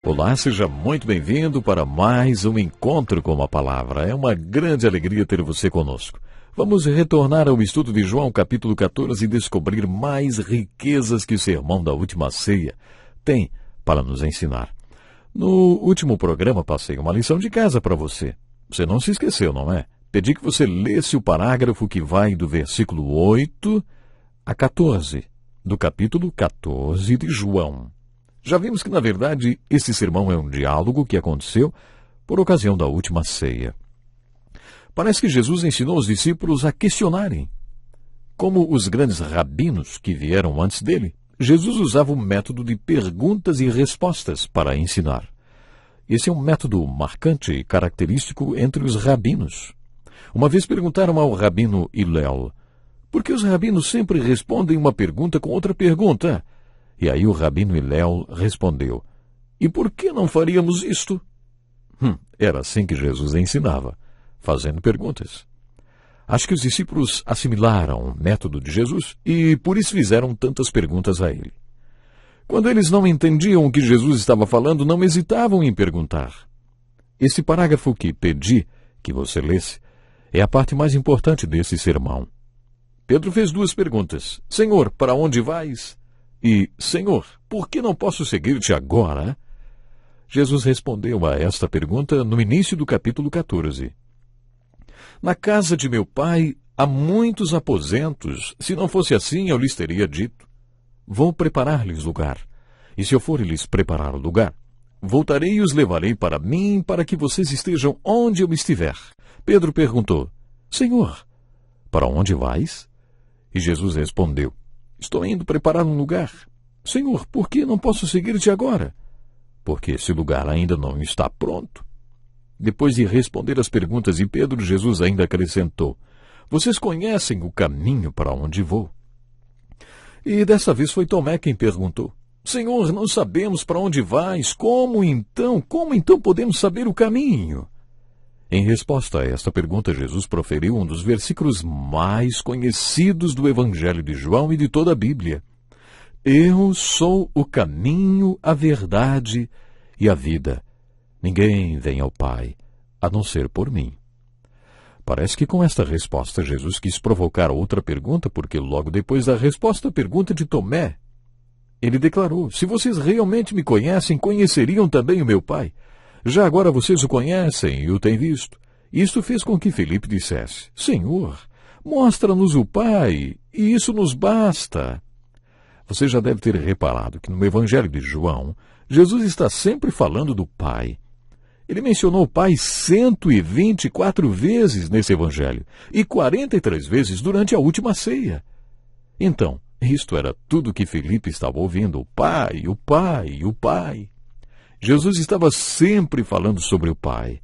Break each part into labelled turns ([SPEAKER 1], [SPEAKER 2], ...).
[SPEAKER 1] Olá, seja muito bem-vindo para mais um encontro com a palavra. É uma grande alegria ter você conosco. Vamos retornar ao estudo de João capítulo 14 e descobrir mais riquezas que o sermão da última ceia tem para nos ensinar. No último programa passei uma lição de casa para você. Você não se esqueceu, não é? Pedi que você lesse o parágrafo que vai do versículo 8 a 14, do capítulo 14 de João. Já vimos que, na verdade, esse sermão é um diálogo que aconteceu por ocasião da última ceia. Parece que Jesus ensinou os discípulos a questionarem. Como os grandes rabinos que vieram antes dele, Jesus usava o método de perguntas e respostas para ensinar. Esse é um método marcante e característico entre os rabinos. Uma vez perguntaram ao rabino Hillel, por que os rabinos sempre respondem uma pergunta com outra pergunta? E aí o rabino Hillel respondeu, e por que não faríamos isto? Era assim que Jesus ensinava, fazendo perguntas. Acho que os discípulos assimilaram o método de Jesus e por isso fizeram tantas perguntas a ele. Quando eles não entendiam o que Jesus estava falando, não hesitavam em perguntar. Esse parágrafo que pedi que você lesse é a parte mais importante desse sermão. Pedro fez duas perguntas. Senhor, para onde vais? E, Senhor, por que não posso seguir-te agora? Jesus respondeu a esta pergunta no início do capítulo 14. Na casa de meu pai há muitos aposentos. Se não fosse assim, eu lhes teria dito. Vou preparar-lhes lugar. E se eu for lhes preparar o lugar, voltarei e os levarei para mim, para que vocês estejam onde eu estiver. Pedro perguntou, Senhor, para onde vais? E Jesus respondeu, estou indo preparar um lugar. Senhor, por que não posso seguir-te agora? Porque esse lugar ainda não está pronto. Depois de responder as perguntas de Pedro, Jesus ainda acrescentou, vocês conhecem o caminho para onde vou? E dessa vez foi Tomé quem perguntou, Senhor, não sabemos para onde vais, como então podemos saber o caminho? Em resposta a esta pergunta, Jesus proferiu um dos versículos mais conhecidos do Evangelho de João e de toda a Bíblia. Eu sou o caminho, a verdade e a vida. Ninguém vem ao Pai, a não ser por mim. Parece que com esta resposta Jesus quis provocar outra pergunta, porque logo depois da resposta à pergunta de Tomé, ele declarou, se vocês realmente me conhecem, conheceriam também o meu Pai. Já agora vocês o conhecem e o têm visto. Isto fez com que Filipe dissesse, Senhor, mostra-nos o Pai, e isso nos basta. Você já deve ter reparado que no Evangelho de João, Jesus está sempre falando do Pai. Ele mencionou o Pai 124 vezes nesse Evangelho, e 43 vezes durante a última ceia. Então, isto era tudo que Filipe estava ouvindo, o Pai, o Pai, o Pai. Jesus estava sempre falando sobre o Pai.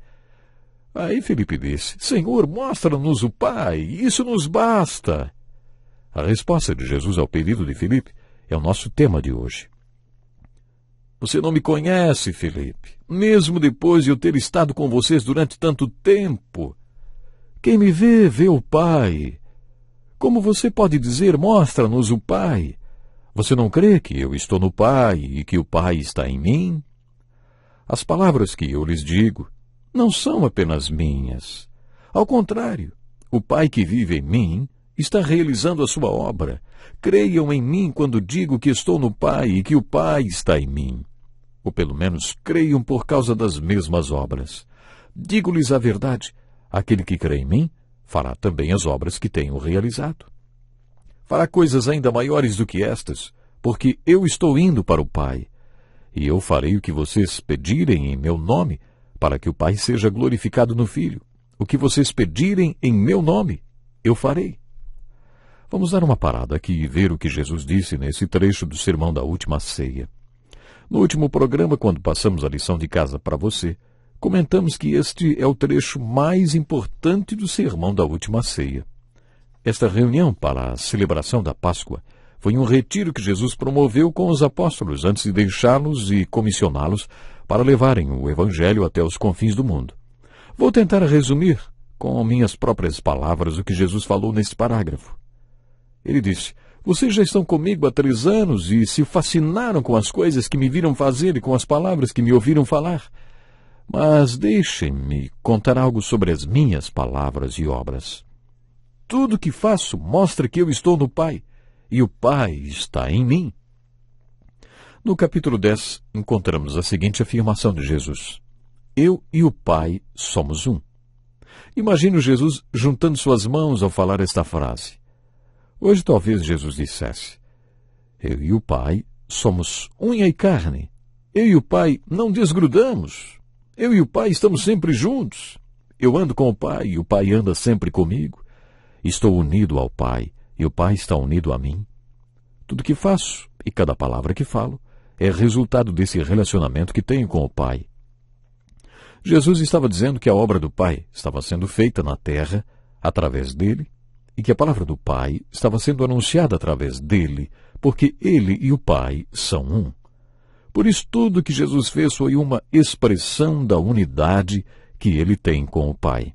[SPEAKER 1] Aí Filipe disse, Senhor, mostra-nos o Pai, isso nos basta. A resposta de Jesus ao pedido de Filipe é o nosso tema de hoje. Você não me conhece, Filipe, mesmo depois de eu ter estado com vocês durante tanto tempo. Quem me vê, vê o Pai. Como você pode dizer, mostra-nos o Pai? Você não crê que eu estou no Pai e que o Pai está em mim? As palavras que eu lhes digo não são apenas minhas. Ao contrário, o Pai que vive em mim está realizando a sua obra. Creiam em mim quando digo que estou no Pai e que o Pai está em mim. Ou pelo menos creiam por causa das mesmas obras. Digo-lhes a verdade, aquele que crê em mim fará também as obras que tenho realizado. Fará coisas ainda maiores do que estas, porque eu estou indo para o Pai. E eu farei o que vocês pedirem em meu nome, para que o Pai seja glorificado no Filho. O que vocês pedirem em meu nome, eu farei. Vamos dar uma parada aqui e ver o que Jesus disse nesse trecho do sermão da última ceia. No último programa, quando passamos a lição de casa para você, comentamos que este é o trecho mais importante do sermão da última ceia. Esta reunião para a celebração da Páscoa foi um retiro que Jesus promoveu com os apóstolos antes de deixá-los e comissioná-los para levarem o Evangelho até os confins do mundo. Vou tentar resumir com minhas próprias palavras o que Jesus falou neste parágrafo. Ele disse, Vocês já estão comigo há 3 anos e se fascinaram com as coisas que me viram fazer e com as palavras que me ouviram falar. Mas deixem-me contar algo sobre as minhas palavras e obras. Tudo que faço mostra que eu estou no Pai, e o Pai está em mim. No capítulo 10, encontramos a seguinte afirmação de Jesus: Eu e o Pai somos um. Imagino Jesus juntando suas mãos ao falar esta frase. Hoje talvez Jesus dissesse: Eu e o Pai somos unha e carne. Eu e o Pai não desgrudamos. Eu e o Pai estamos sempre juntos. Eu ando com o Pai e o Pai anda sempre comigo. Estou unido ao Pai e o Pai está unido a mim. Tudo que faço e cada palavra que falo é resultado desse relacionamento que tenho com o Pai. Jesus estava dizendo que a obra do Pai estava sendo feita na terra através dele e que a palavra do Pai estava sendo anunciada através dele, porque ele e o Pai são um. Por isso, tudo que Jesus fez foi uma expressão da unidade que ele tem com o Pai.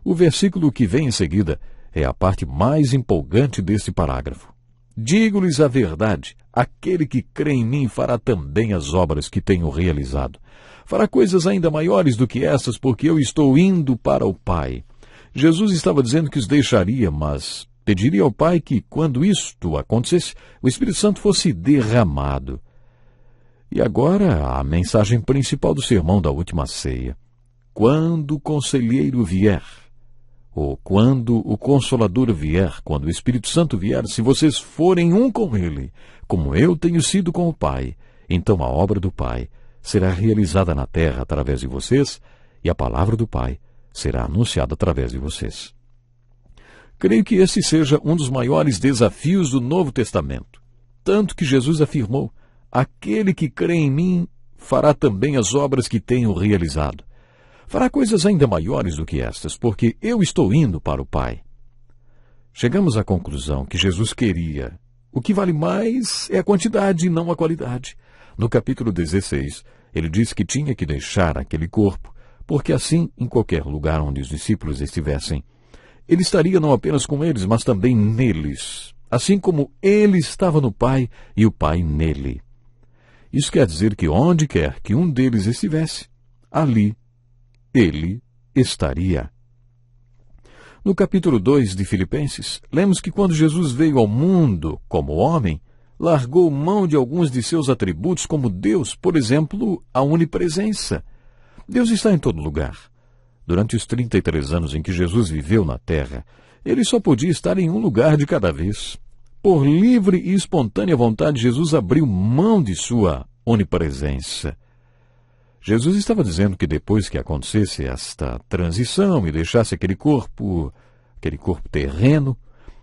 [SPEAKER 1] O versículo que vem em seguida é a parte mais empolgante desse parágrafo. Digo-lhes a verdade, aquele que crê em mim fará também as obras que tenho realizado. Fará coisas ainda maiores do que essas, porque eu estou indo para o Pai. Jesus estava dizendo que os deixaria, mas pediria ao Pai que, quando isto acontecesse, o Espírito Santo fosse derramado. E agora a mensagem principal do sermão da última ceia. Quando o conselheiro vier, ou quando o Consolador vier, quando o Espírito Santo vier, se vocês forem um com ele, como eu tenho sido com o Pai, então a obra do Pai será realizada na terra através de vocês, e a palavra do Pai será anunciada através de vocês. Creio que esse seja um dos maiores desafios do Novo Testamento. Tanto que Jesus afirmou: aquele que crê em mim fará também as obras que tenho realizado. Fará coisas ainda maiores do que estas, porque eu estou indo para o Pai. Chegamos à conclusão que Jesus queria. O que vale mais é a quantidade e não a qualidade. No capítulo 16, ele disse que tinha que deixar aquele corpo, porque assim, em qualquer lugar onde os discípulos estivessem, ele estaria não apenas com eles, mas também neles, assim como ele estava no Pai e o Pai nele. Isso quer dizer que onde quer que um deles estivesse, ali ele estaria. No capítulo 2 de Filipenses, lemos que quando Jesus veio ao mundo como homem, largou mão de alguns de seus atributos como Deus, por exemplo, a onipresença. Deus está em todo lugar. Durante os 33 anos em que Jesus viveu na terra, ele só podia estar em um lugar de cada vez. Por livre e espontânea vontade, Jesus abriu mão de sua onipresença. Jesus estava dizendo que depois que acontecesse esta transição e deixasse aquele corpo terreno,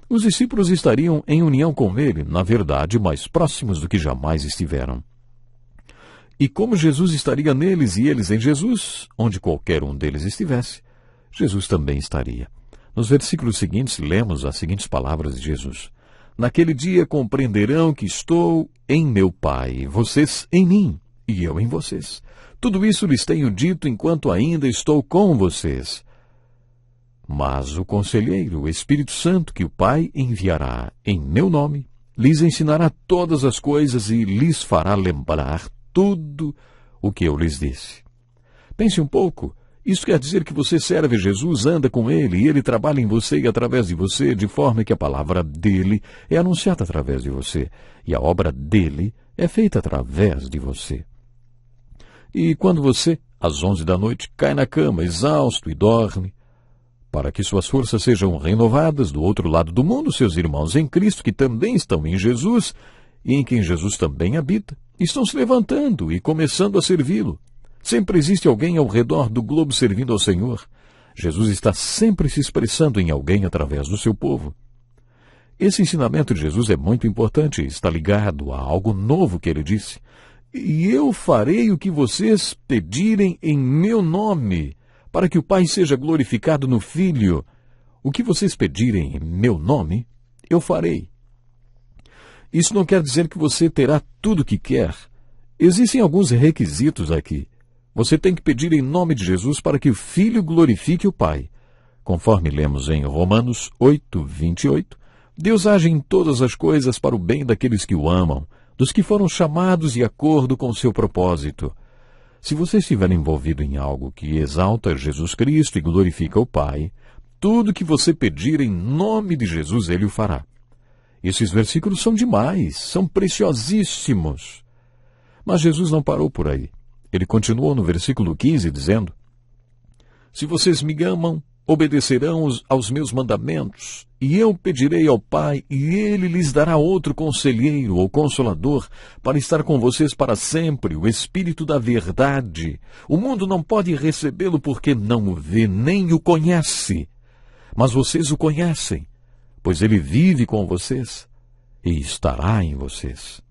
[SPEAKER 1] os discípulos estariam em união com ele, na verdade, mais próximos do que jamais estiveram. E como Jesus estaria neles e eles em Jesus, onde qualquer um deles estivesse, Jesus também estaria. Nos versículos seguintes, lemos as seguintes palavras de Jesus: Naquele dia compreenderão que estou em meu Pai, vocês em mim, e eu em vocês. Tudo isso lhes tenho dito enquanto ainda estou com vocês. Mas o Conselheiro, o Espírito Santo, que o Pai enviará em meu nome, lhes ensinará todas as coisas e lhes fará lembrar tudo o que eu lhes disse. Pense um pouco. Isso quer dizer que você serve a Jesus, anda com Ele, e Ele trabalha em você e através de você, de forma que a palavra dEle é anunciada através de você, e a obra dEle é feita através de você. E quando você, às 11 da noite, cai na cama, exausto e dorme, para que suas forças sejam renovadas do outro lado do mundo, seus irmãos em Cristo, que também estão em Jesus, e em quem Jesus também habita, estão se levantando e começando a servi-lo. Sempre existe alguém ao redor do globo servindo ao Senhor. Jesus está sempre se expressando em alguém através do seu povo. Esse ensinamento de Jesus é muito importante, está ligado a algo novo que ele disse. E eu farei o que vocês pedirem em meu nome, para que o Pai seja glorificado no Filho. O que vocês pedirem em meu nome, eu farei. Isso não quer dizer que você terá tudo o que quer. Existem alguns requisitos aqui. Você tem que pedir em nome de Jesus para que o Filho glorifique o Pai. Conforme lemos em Romanos 8, 28, Deus age em todas as coisas para o bem daqueles que o amam, dos que foram chamados de acordo com o seu propósito. Se você estiver envolvido em algo que exalta Jesus Cristo e glorifica o Pai, tudo que você pedir em nome de Jesus, Ele o fará. Esses versículos são demais, são preciosíssimos. Mas Jesus não parou por aí. Ele continuou no versículo 15, dizendo: se vocês me amam, obedecerão aos meus mandamentos, e eu pedirei ao Pai, e Ele lhes dará outro conselheiro ou consolador, para estar com vocês para sempre, o Espírito da Verdade. O mundo não pode recebê-lo porque não o vê, nem o conhece. Mas vocês o conhecem, pois Ele vive com vocês e estará em vocês.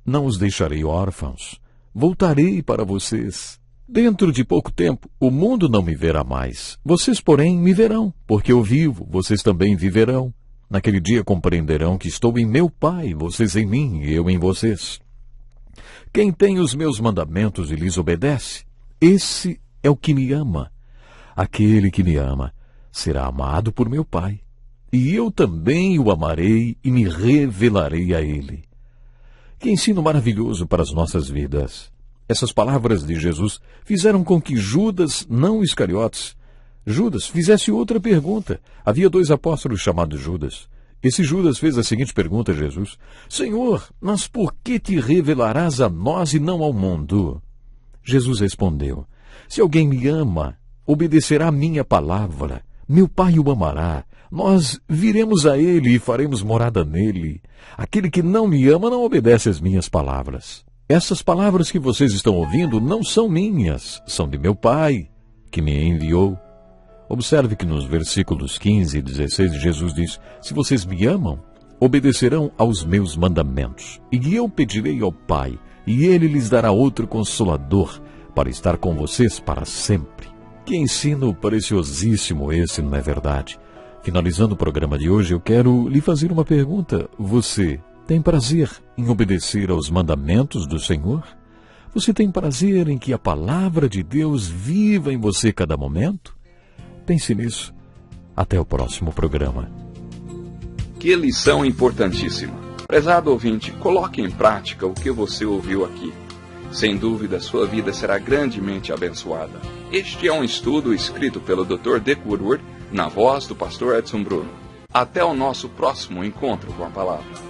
[SPEAKER 1] Não os deixarei órfãos, voltarei para vocês. Dentro de pouco tempo, o mundo não me verá mais. Vocês, porém, me verão, porque eu vivo, vocês também viverão. Naquele dia compreenderão que estou em meu Pai, vocês em mim e eu em vocês. Quem tem os meus mandamentos e lhes obedece, esse é o que me ama. Aquele que me ama será amado por meu Pai, e eu também o amarei e me revelarei a ele. Que ensino maravilhoso para as nossas vidas! Essas palavras de Jesus fizeram com que Judas, não Iscariotes, Judas fizesse outra pergunta. Havia 2 apóstolos chamados Judas. Esse Judas fez a seguinte pergunta a Jesus: Senhor, mas por que te revelarás a nós e não ao mundo? Jesus respondeu: se alguém me ama, obedecerá a minha palavra. Meu Pai o amará. Nós viremos a ele e faremos morada nele. Aquele que não me ama não obedece às minhas palavras. Essas palavras que vocês estão ouvindo não são minhas, são de meu Pai, que me enviou. Observe que nos versículos 15 e 16 Jesus diz: se vocês me amam, obedecerão aos meus mandamentos. E eu pedirei ao Pai, e ele lhes dará outro consolador, para estar com vocês para sempre. Que ensino preciosíssimo esse, não é verdade? Finalizando o programa de hoje, eu quero lhe fazer uma pergunta. Você tem prazer em obedecer aos mandamentos do Senhor? Você tem prazer em que a palavra de Deus viva em você cada momento? Pense nisso. Até o próximo programa.
[SPEAKER 2] Que lição importantíssima. Prezado ouvinte, coloque em prática o que você ouviu aqui. Sem dúvida, sua vida será grandemente abençoada. Este é um estudo escrito pelo Dr. Dick Woodward, na voz do pastor Edson Bruno. Até o nosso próximo encontro com a palavra.